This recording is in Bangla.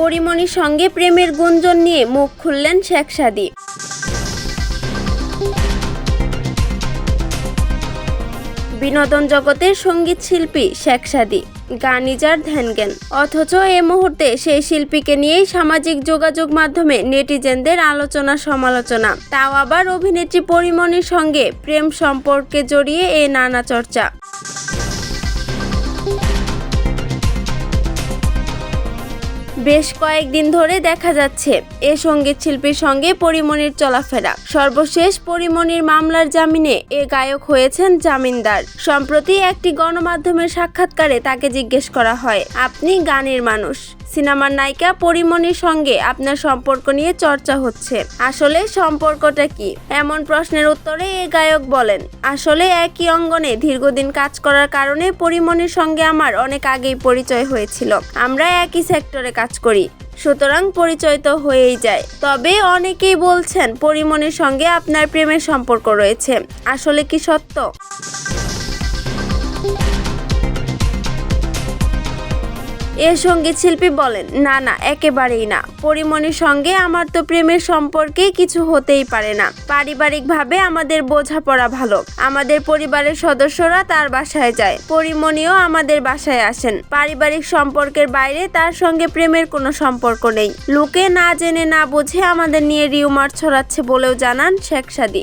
পরিমণির সঙ্গে প্রেমের গুঞ্জন নিয়ে মুখ খুললেন শেখ সাদী। বিনোদন জগতের সঙ্গীত শিল্পী শেখ সাদী গানই যার ধ্যান-জ্ঞান, অথচ এ মুহূর্তে সেই শিল্পীকে নিয়েই সামাজিক যোগাযোগ মাধ্যমে নেটিজেনদের আলোচনা সমালোচনা, তাও আবার অভিনেত্রী পরিমণির সঙ্গে প্রেম সম্পর্কে জড়িয়ে এ নানা চর্চা। বেশ কয়েকদিন ধরে দেখা যাচ্ছে এ সঙ্গীত শিল্পীর সঙ্গে পরিমণির চলাফেরা। সর্বশেষ পরিমণির মামলার জামিনে এ গায়ক হয়েছেন জামিনদার। সম্প্রতি একটি গণমাধ্যমের সাক্ষাৎকারে তাকে জিজ্ঞেস করা হয়, আপনি গানের মানুষ, সিনেমার নায়িকা পরিমণির সঙ্গে আপনার সম্পর্ক নিয়ে চর্চা হচ্ছে, আসলে সম্পর্কটা কি? এমন প্রশ্নের উত্তরে এ গায়ক বলেন, আসলে একই অঙ্গনে দীর্ঘদিন কাজ করার কারণে পরিমণির সঙ্গে আমার অনেক আগেই পরিচয় হয়েছিল। আমরা একই সেক্টরে কাজ করি, সুতরাং পরিচয় তো হয়েই যায়। তবে অনেকেই বলছেন পরিমণির সঙ্গে আপনার প্রেমের সম্পর্ক রয়েছে, আসলে কি সত্য? এ সঙ্গীত শিল্পী বলেন, না একেবারেই না, পরিমণির সঙ্গে আমার তো প্রেমের সম্পর্কে কিছু হতেই পারে না। পারিবারিকভাবে আমাদের বোঝাপড়া ভালো, আমাদের পরিবারের সদস্যরা তার বাসায় যায়, পরিমণিও আমাদের বাসায় আসেন। পারিবারিক সম্পর্কের বাইরে তার সঙ্গে প্রেমের কোনো সম্পর্ক নেই। লোকে না জেনে না বুঝে আমাদের নিয়ে রিউমার ছড়াচ্ছে বলেও জানান শেখ সাদী।